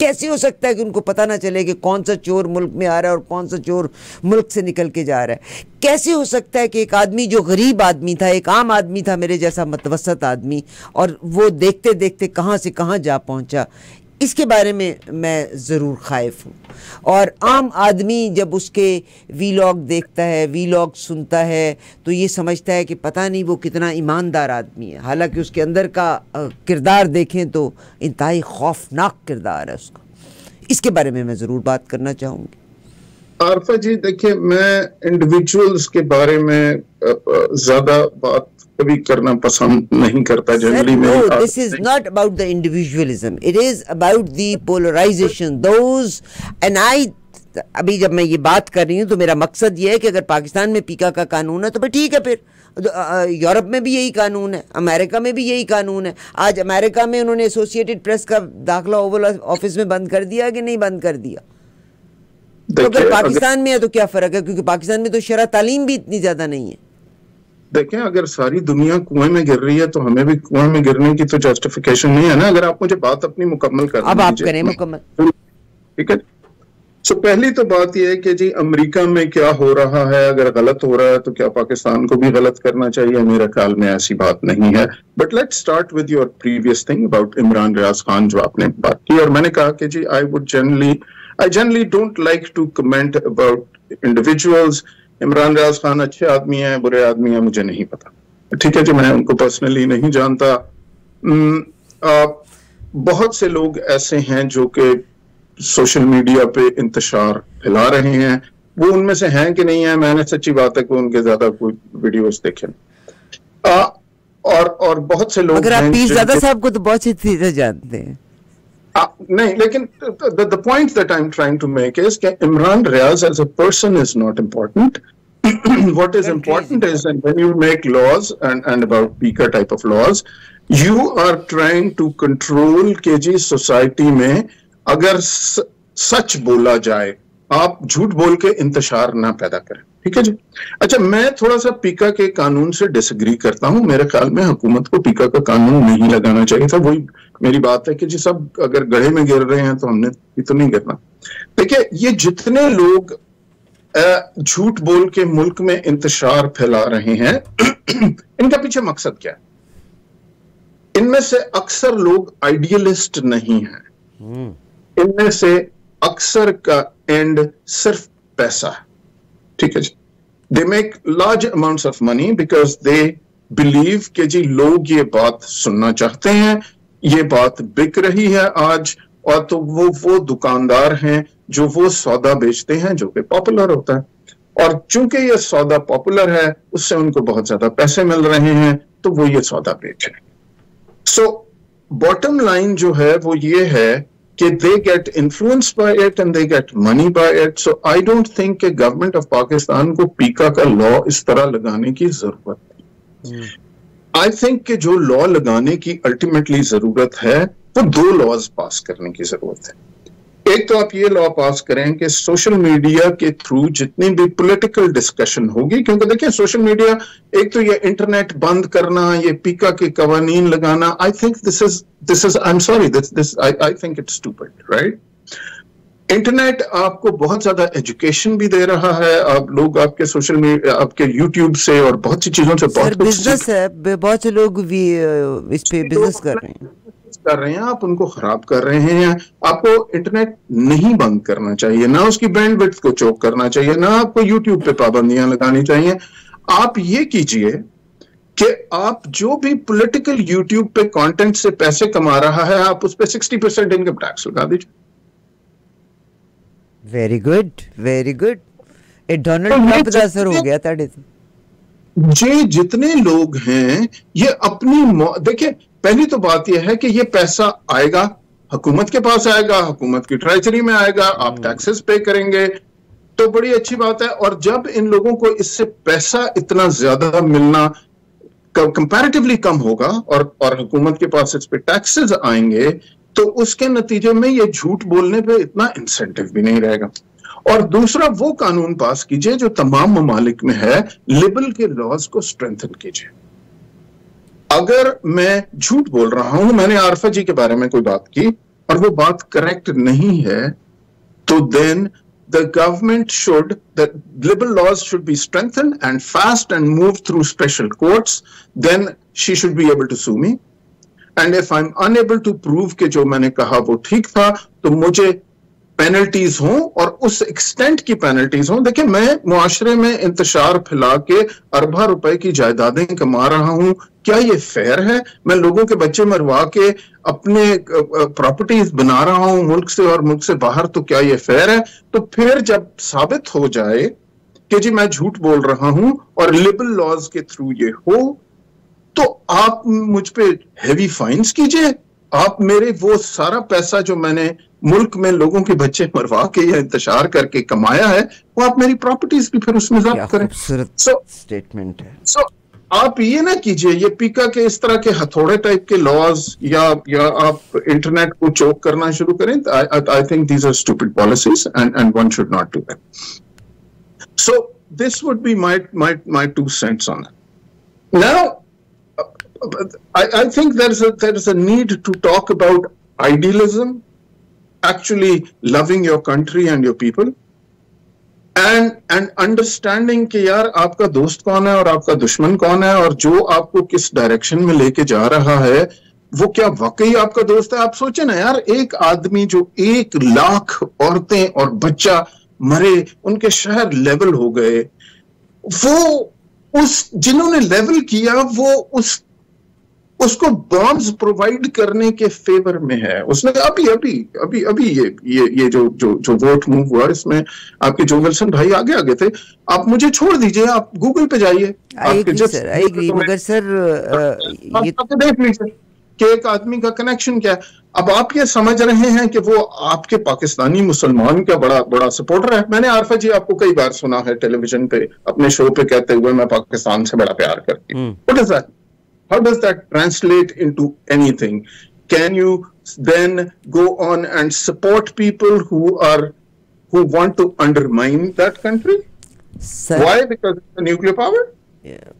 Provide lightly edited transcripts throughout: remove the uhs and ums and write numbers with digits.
کیسے ہو سکتا ہے کہ ان کو پتہ نہ چلے کہ کون سا چور ملک میں آ رہا ہے اور کون سا چور ملک سے نکل کے جا رہا ہے؟ کیسے ہو سکتا ہے کہ ایک آدمی جو غریب آدمی تھا، ایک عام آدمی تھا میرے جیسا متوسط آدمی، اور وہ دیکھتے دیکھتے کہاں سے کہاں جا پہنچا؟ اس کے بارے میں ضرور خائف ہوں. اور عام آدمی جب اس کے وی لاگ دیکھتا ہے، وی لاگ سنتا ہے، تو یہ سمجھتا ہے کہ پتہ نہیں وہ کتنا ایماندار آدمی ہے، حالانکہ اس کے اندر کا کردار دیکھیں تو انتہائی خوفناک کردار ہے اس کا. اس کے بارے میں ضرور بات کرنا چاہوں گی. عارفہ جی دیکھیں، میں انڈیویجولز کے بارے میں زیادہ بات کبھی کرنا پسند نہیں کرتا. Generally no, this is not about the individualism. It is about the polarization. Those, and ابھی جب میں یہ بات کر رہی ہوں تو میرا مقصد یہ ہے کہ اگر پاکستان میں پیکا کا قانون ہے تو پھر ٹھیک ہے، پھر یورپ میں بھی یہی قانون ہے، امریکہ میں بھی یہی قانون ہے. آج امریکہ میں انہوں نے ایسوسیٹڈ پریس کا داخلہ اوول آفس میں بند کر دیا کہ نہیں بند کر دیا؟ تو اگر پاکستان میں ہے تو کیا فرق ہے؟ کیونکہ پاکستان میں تو شرح تعلیم بھی اتنی زیادہ نہیں ہے. دیکھیں، اگر ساری دنیا کنویں میں گر رہی ہے تو ہمیں بھی کنویں میں گرنے کی تو جسٹیفیکیشن نہیں ہے نا. اگر آپ مجھے بات اپنی مکمل کریں. اب آپ کریں مکمل. ٹھیک ہے. سو پہلی تو بات یہ ہے کہ جی امریکہ میں کیا ہو رہا ہے، اگر غلط ہو رہا ہے تو کیا پاکستان کو بھی غلط کرنا چاہیے؟ میرے خیال میں ایسی بات نہیں ہے. But let start with your previous thing about Imran Riaz Khan جو آپ نے بات کی. اور میں نے کہا کہ جی I generally don't like to comment about individuals. Imran Riaz Khan اچھے آدمی ہیں، برے آدمی ہیں، مجھے نہیں پتا. ٹھیک ہے جی، میں ان کو پرسنلی نہیں جانتا. بہت سے لوگ ایسے ہیں جو کہ سوشل میڈیا پہ انتشار پھیلا رہے ہیں. وہ ان میں سے ہیں کہ نہیں ہیں، میں نے سچی بات ہے کہ ان کے زیادہ کوئی ویڈیوز دیکھیں. اور بہت سے لوگ، مگر آپ پیر زیادہ صاحب کو تو بہت چیزیں جانتے ہیں. نہیں، لیکن the point that I'm trying to make is کہ عمران ریاض as a person is not important. What is important is that when you make laws and about PICA type of laws, you are trying to control کہ جی society میں اگر سچ بولا جائے، آپ جھوٹ بول کے انتشار نہ پیدا کریں. ٹھیک ہے جی. اچھا، میں تھوڑا سا پیکا کے قانون سے ڈس ایگری کرتا ہوں. میرے خیال میں حکومت کو پیکا کا قانون نہیں لگانا چاہیے تھا. وہی میری بات ہے کہ جی سب اگر گڑھے میں گر رہے ہیں تو ہم نے بھی تو نہیں گرنا. دیکھیں، یہ جتنے لوگ جھوٹ بول کے ملک میں انتشار پھیلا رہے ہیں، ان کا پیچھے مقصد کیا ہے؟ ان میں سے اکثر لوگ آئیڈیلسٹ نہیں ہیں. ان میں سے اکثر کا اینڈ صرف پیسہ ہے. ٹھیک ہے جی. They make large amounts of money because they believe کہ جی لوگ یہ بات سننا چاہتے ہیں، یہ بات بک رہی ہے آج. اور تو وہ دکاندار ہیں جو وہ سودا بیچتے ہیں جو کہ پاپولر ہوتا ہے. اور چونکہ یہ سودا پاپولر ہے، اس سے ان کو بہت زیادہ پیسے مل رہے ہیں تو وہ یہ سودا بیچ رہے ہیں. سو باٹم لائن جو ہے وہ یہ ہے کہ they get influenced by it and they get money by it. So I don't think کہ گورنمنٹ آف پاکستان کو پیکا کا لا اس طرح لگانے کی ضرورت ہے. I think کہ جو لا لگانے کی الٹیمیٹلی ضرورت ہے وہ 2 لاز پاس کرنے کی ضرورت ہے. ایک تو آپ یہ لا پاس کریں کہ سوشل میڈیا کے تھرو جتنی بھی پولیٹیکل ڈسکشن ہوگی، کیونکہ دیکھیں سوشل میڈیا، ایک تو یہ انٹرنیٹ بند کرنا، یہ پیکا کے قوانین لگانا، I think this is I'm sorry, I think it's stupid, right? Internet آپ کو بہت زیادہ ایجوکیشن بھی دے رہا ہے. آپ لوگ آپ کے سوشل میڈیا، آپ کے یوٹیوب سے اور بہت سی چیزوں سے بہت بزنس ہے. بہت سے لوگ بھی اس پہ بزنس کر رہے ہیں. آپ ان کو خراب کر رہے ہیں. آپ کو انٹرنیٹ نہیں بند کرنا چاہیے، نہ اس کی بینڈ وڈتھ کو چوک کرنا چاہیے، نہ آپ کو یوٹیوب پہ پابندیاں لگانی چاہیے. آپ یہ کیجئے کہ آپ جو بھی پولیٹیکل یوٹیوب پہ کانٹینٹ سے پیسے کما رہا ہے، آپ اس پہ 60% انکم ٹیکس لگا دیجیے. Very good, very good. Donald Trump کا اثر ہو گیا تھا. جی جتنے لوگ ہیں یہ اپنی دیکھیں، پہلی تو بات یہ ہے کہ یہ پیسہ آئے گا، حکومت کے پاس آئے گا، حکومت کی ٹریجری میں آئے گا، آپ ٹیکسز پے کریں گے تو بڑی اچھی بات ہے. اور جب ان لوگوں کو اس سے پیسہ اتنا زیادہ ملنا کمپیریٹیولی کم ہوگا اور حکومت کے پاس اس پہ ٹیکسز آئیں گے تو اس کے نتیجے میں یہ جھوٹ بولنے پہ اتنا انسینٹو بھی نہیں رہے گا. اور دوسرا وہ قانون پاس کیجئے جو تمام ممالک میں ہے، لبل کے لاز کو اسٹرینتھن کیجئے. اگر میں جھوٹ بول رہا ہوں، میں نے عارفہ جی کے بارے میں کوئی بات کی، اور وہ بات کریکٹ نہیں ہے, تو then the government should, the liberal laws should be strengthened and fast and moved through special courts. Then she should be able to sue me. And if I'm unable to prove کہ جو میں نے کہا وہ ٹھیک تھا, تو مجھے پینلٹیز ہوں, اور اس ایکسٹینٹ کی پینلٹیز ہوں. دیکھیں, میں معاشرے میں انتشار پھیلا کے اربوں روپے کی جائیدادیں کما رہا ہوں, کیا یہ فیئر ہے؟ میں لوگوں کے بچے مروا کے اپنے پراپرٹیز بنا رہا ہوں ملک سے اور ملک سے باہر, تو کیا یہ فیئر ہے؟ تو پھر جب ثابت ہو جائے کہ جی میں جھوٹ بول رہا ہوں اور لبرل لاز کے تھرو یہ ہو, تو آپ مجھ پہ ہیوی فائنز کیجئے. آپ میرے وہ سارا پیسہ جو میں نے ملک میں لوگوں کے بچے مروا کے یا انتشار کر کے کمایا ہے, وہ آپ میری پراپرٹیز بھی پھر اس میں ضبط کریں. سٹیٹمنٹ ہے. سو آپ یہ نہ کیجئے یہ پیکا کے اس طرح کے ہتھوڑے ٹائپ کے لاز, یا آپ انٹرنیٹ کو چوک کرنا شروع کریں. I think these are stupid policies and one should not do that. So this would be my 2 cents on it. Now, I think there is a need to talk about idealism, actually loving your country and your people, and understanding کہ یار آپ کا دوست کون ہے اور آپ کا دشمن کون ہے, اور جو آپ کو کس ڈائریکشن میں لے کے جا رہا ہے وہ کیا واقعی آپ کا دوست ہے. آپ سوچیں نا یار, ایک آدمی جو 1 لاکھ عورتیں اور بچہ مرے, ان کے شہر لیول ہو گئے, وہ جنہوں نے لیول کیا وہ اس کو بامز پرووائڈ کرنے کے فیور میں ہے. اس نے ابھی یہ جو ووٹ موو ہوا, اس میں آپ کے جو ولسن بھائی آگے تھے. آپ مجھے چھوڑ دیجئے, آپ گوگل پہ جائیے, مگر سر دیکھ لیجیے کہ ایک آدمی کا کنیکشن کیا ہے. اب آپ یہ سمجھ رہے ہیں کہ وہ آپ کے پاکستانی مسلمان کا بڑا سپورٹر ہے. میں نے عارفہ جی آپ کو کئی بار سنا ہے ٹیلی ویژن پہ اپنے شو پہ کہتے ہوئے میں پاکستان سے بڑا پیار کرتی ہوں. What is that? How does that translate into anything? Can you then go on and support people who want to undermine that country? Sir, why? Because it's a nuclear power? Yeah.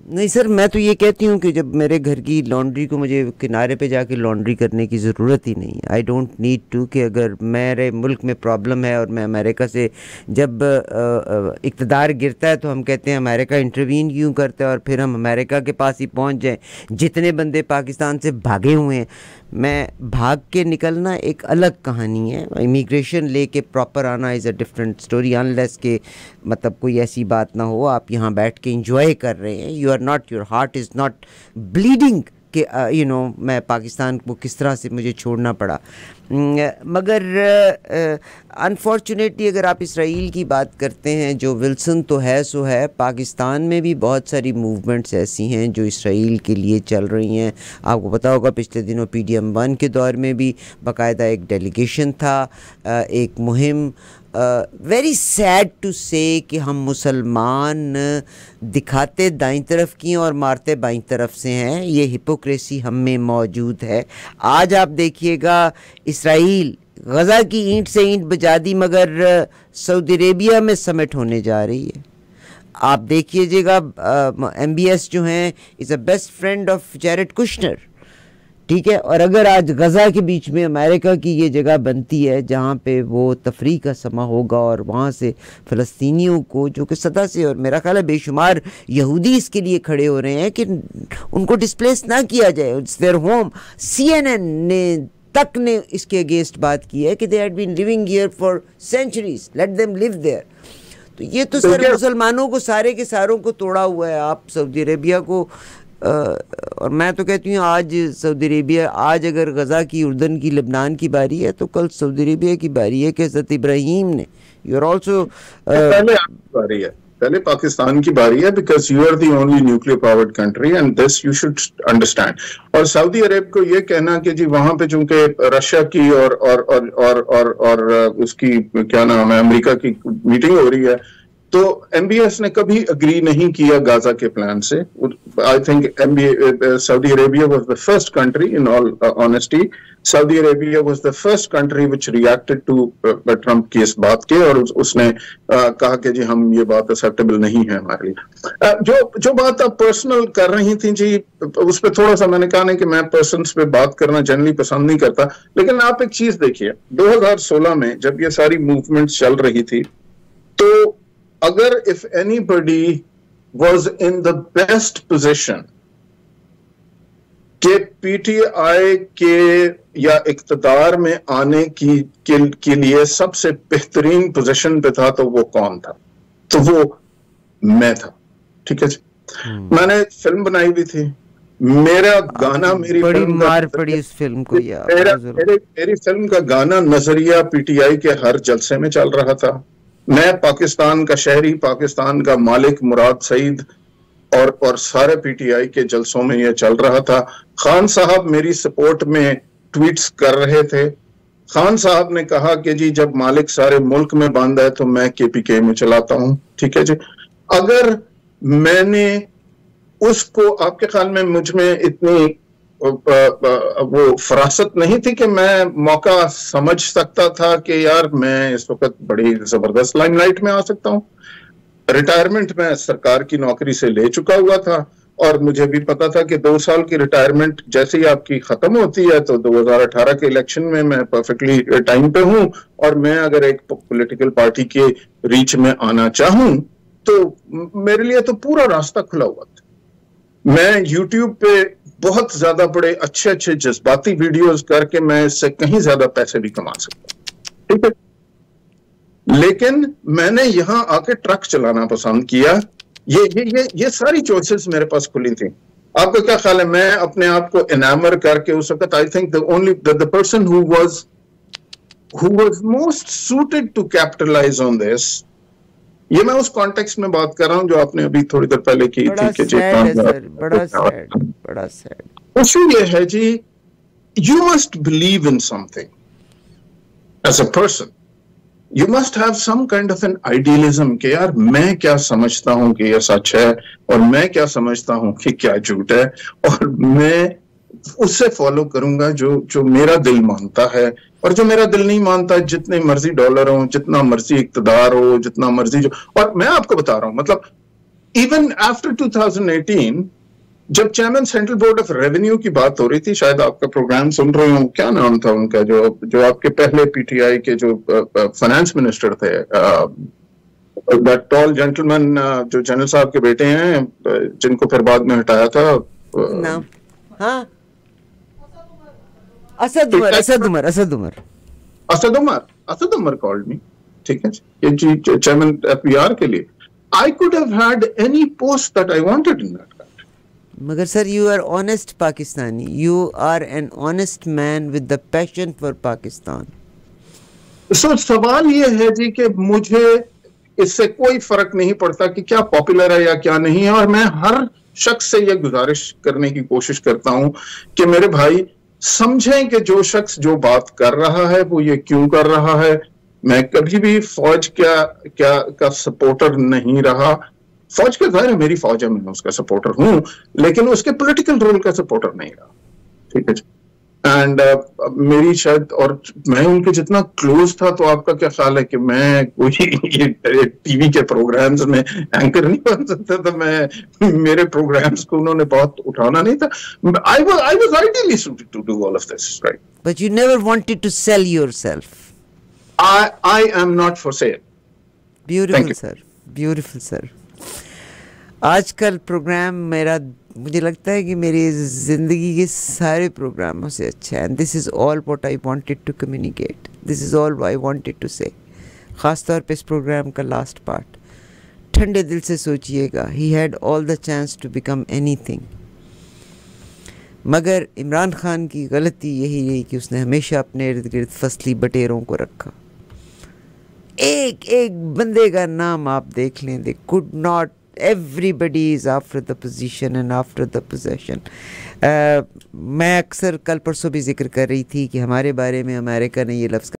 نہیں سر, میں تو یہ کہتی ہوں کہ جب میرے گھر کی لانڈری کو مجھے کنارے پہ جا کے لانڈری کرنے کی ضرورت ہی نہیں. آئی ڈونٹ نیڈ ٹو, کہ اگر میرے ملک میں پرابلم ہے اور میں امریکہ سے جب اقتدار گرتا ہے تو ہم کہتے ہیں امریکہ انٹروین کیوں کرتا ہے, اور پھر ہم امریکہ کے پاس ہی پہنچ جائیں. جتنے بندے پاکستان سے بھاگے ہوئے ہیں, میں بھاگ کے نکلنا ایک الگ کہانی ہے, امیگریشن لے کے پراپر آنا از اے ڈفرینٹ اسٹوری, انلیس کہ مطلب کوئی ایسی بات نہ ہو آپ یہاں بیٹھ کے انجوائے کر رہے ہیں, you are not, your heart is not bleeding کہ میں پاکستان کو کس طرح سے مجھے چھوڑنا پڑا. مگر انفارچونیٹلی اگر آپ اسرائیل کی بات کرتے ہیں, جو ولسن تو ہے سو ہے, پاکستان میں بھی بہت ساری موومنٹس ایسی ہیں جو اسرائیل کے لیے چل رہی ہیں. آپ کو پتا ہوگا پچھلے دنوں PDM-1 کے دور میں بھی باقاعدہ ایک ڈیلیگیشن تھا, ایک مہم. ویری سیڈ ٹو سے کہ ہم مسلمان دکھاتے دائیں طرف کی اور مارتے بائیں طرف سے ہیں. یہ ہپوکریسی ہم میں موجود ہے. آج آپ دیکھیے گا اسرائیل غزہ کی اینٹ سے اینٹ بجا دی, مگر سعودی عربیہ میں سمٹ ہونے جا رہی ہے. آپ دیکھیے گا MBS جو ہیں is a best friend of Jared Kushner, ٹھیک ہے. اور اگر آج غزہ کے بیچ میں امریکہ کی یہ جگہ بنتی ہے جہاں پہ وہ تفریح کا سما ہوگا, اور وہاں سے فلسطینیوں کو, جو کہ صدا سے, اور میرا خیال ہے بے شمار یہودی اس کے لیے کھڑے ہو رہے ہیں کہ ان کو ڈسپلیس نہ کیا جائے, اٹس دیئر ہوم. CNN تک نے اس کے اگینسٹ بات کی ہے کہ they had been living here for centuries, let them live there. تو یہ تو سر مسلمانوں کو سارے کے ساروں کو توڑا ہوا ہے. آپ سعودی عربیہ کو, اور میں تو کہتی ہوں آج سعودی عربیہ, آج اگر غزہ کی, اردن کی, لبنان کی باری ہے تو کل سعودی عربیہ کی باری ہے کہ حضرت ابراہیم نے, یو آر آلسو, پہلے پاکستان کی باری ہے, because you are the only nuclear powered country and this you should understand. اور سعودی عرب کو یہ کہنا کہ جی وہاں پہ چونکہ رشیا کی اور اس کی کیا نام ہے امریکہ کی میٹنگ ہو رہی ہے, تو ایم بی ایس نے کبھی اگری نہیں کیا غازہ کے پلان سے. I think Saudi Arabia was the first country in all honesty. Saudi Arabia was the first country which reacted to Trump کی اس بات کے, اور اس نے کہا کہ جی ہم یہ بات ایکسیپٹیبل نہیں ہے ہمارے لیے. جو بات آپ پرسنل کر رہی تھیں جی, اس پہ تھوڑا سا میں نے کہا نہیں کہ میں پرسنس پہ بات کرنا جنرلی پسند نہیں کرتا, لیکن آپ ایک چیز دیکھیے 2016 میں جب یہ ساری موومنٹ چل رہی تھی, تو اگر if anybody was in the best position کہ پی ٹی آئی کے یا اقتدار میں آنے کے لیے سب سے بہترین پوزیشن پہ تھا, تو وہ کون تھا؟ تو وہ میں تھا. ٹھیک ہے جی, میں نے فلم بنائی ہوئی تھی, میرا گانا میری فلم کو میری فلم کا گانا نظریہ پی ٹی آئی کے ہر جلسے میں چل رہا تھا. میں پاکستان کا شہری, پاکستان کا مالک مراد سعید اور سارے پی ٹی آئی کے جلسوں میں یہ چل رہا تھا. خان صاحب میری سپورٹ میں ٹویٹس کر رہے تھے. خان صاحب نے کہا کہ جی جب مالک سارے ملک میں بند ہے تو میں کے پی کے میں چلاتا ہوں. ٹھیک ہے جی, اگر میں نے اس کو, آپ کے خیال میں مجھ میں اتنی وہ فراست نہیں تھی کہ میں موقع سمجھ سکتا تھا کہ یار میں اس وقت بڑی زبردست لائم لائٹ میں آ سکتا ہوں. ریٹائرمنٹ میں سرکار کی نوکری سے لے چکا ہوا تھا, اور مجھے بھی پتا تھا کہ 2 سال کی ریٹائرمنٹ جیسے ہی آپ کی ختم ہوتی ہے تو 2018 کے الیکشن میں پرفیکٹلی ٹائم پہ ہوں, اور میں اگر ایک پولیٹیکل پارٹی کے ریچ میں آنا چاہوں تو میرے لیے تو پورا راستہ کھلا ہوا تھا. میں یوٹیوب پہ بہت زیادہ بڑے اچھے جذباتی ویڈیوز کر کے میں اس سے کہیں زیادہ پیسے بھی کما سکتا ہوں. ٹھیک ہے, لیکن میں نے یہاں آ کے ٹرک چلانا پسند کیا. یہ ساری چوائسز میرے پاس کھلی تھیں. آپ کا کیا خیال ہے, میں اپنے آپ کو انامر کر کے اس وقت, I think the person who was most suited to capitalize on this, یہ میں اس کانٹیکسٹ میں بات کر رہا ہوں جو آپ نے ابھی تھوڑی دیر پہلے کی تھی کہ بڑا سیڈ ایشو یہ ہے جی, you must believe in something as a person. You must have some kind of an idealism کہ یار میں کیا سمجھتا ہوں کہ یہ سچ ہے, اور میں کیا سمجھتا ہوں کہ کیا جھوٹ ہے, اور میں اس سے فالو کروں گا جو میرا دل مانتا ہے. اور جو میرا دل نہیں مانتا, جتنے مرضی ڈالر ہوں, جتنا مرضی اقتدار ہو, جتنا مرضی اور میں آپ کو بتا رہا ہوں, مطلب ایون آفٹر 2018 جب chairman central board of revenue کی بات ہو رہی تھی, شاید آپ کا پروگرام سن رہے ہوں, کیا نام تھا ان کا, جو آپ کے پہلے پی ٹی آئی کے جو فائنانس منسٹر تھے, دیٹ ٹال جینٹلمین جو جنرل صاحب کے بیٹے ہیں, جن کو پھر بعد میں ہٹایا تھا, اسد عمر called me. ٹھیک ہے, یہ چیئرمین ایف بی آر کے لیے. I could have had any post that I wanted in that country. مگر سر, you are honest Pakistani. You are an honest man with the passion for Pakistan. So سوال یہ ہے جی کہ مجھے اس سے کوئی فرق نہیں پڑتا کہ کیا پاپولر ہے یا کیا نہیں ہے, اور میں ہر شخص سے یہ گزارش کرنے کی کوشش کرتا ہوں کہ میرے بھائی سمجھیں کہ جو شخص جو بات کر رہا ہے وہ یہ کیوں کر رہا ہے. میں کبھی بھی فوج کا سپورٹر نہیں رہا. فوج کا ظاہر ہے میری فوج ہے, میں اس کا سپورٹر ہوں, لیکن اس کے پولیٹیکل رول کا سپورٹر نہیں رہا. ٹھیک ہے جی, اینڈ میری شاید, اور میں ان کے جتنا کلوز تھا, تو آپ کا کیا خیال ہے کہ میں کوئی ٹی وی کے پروگرامز میں اینکر نہیں بن سکتا تھا, میرے پروگرامز کو انہوں نے بہت اٹھانا نہیں تھا. I was ideally suited to do all of this, right? But you never wanted to sell yourself. I am not for sale. Beautiful sir, beautiful sir. آج کل پروگرام میرا, مجھے لگتا ہے کہ میری زندگی کے سارے پروگراموں سے اچھا ہے. This is all what I wanted to communicate, this is all I wanted to say. خاص طور پہ اس پروگرام کا لاسٹ پارٹ, ٹھنڈے دل سے سوچئے گا, he had all the chance to become any thing. مگر عمران خان کی غلطی یہی رہی کہ اس نے ہمیشہ اپنے ارد گرد فصلی بٹیروں کو رکھا. ایک بندے کا نام آپ دیکھ لیں, دے could not, everybody is after the position and after the possession. میں اکثر کل پرسوں بھی ذکر کر رہی تھی کہ ہمارے بارے میں امریکہ نے یہ لفظ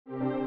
ہے.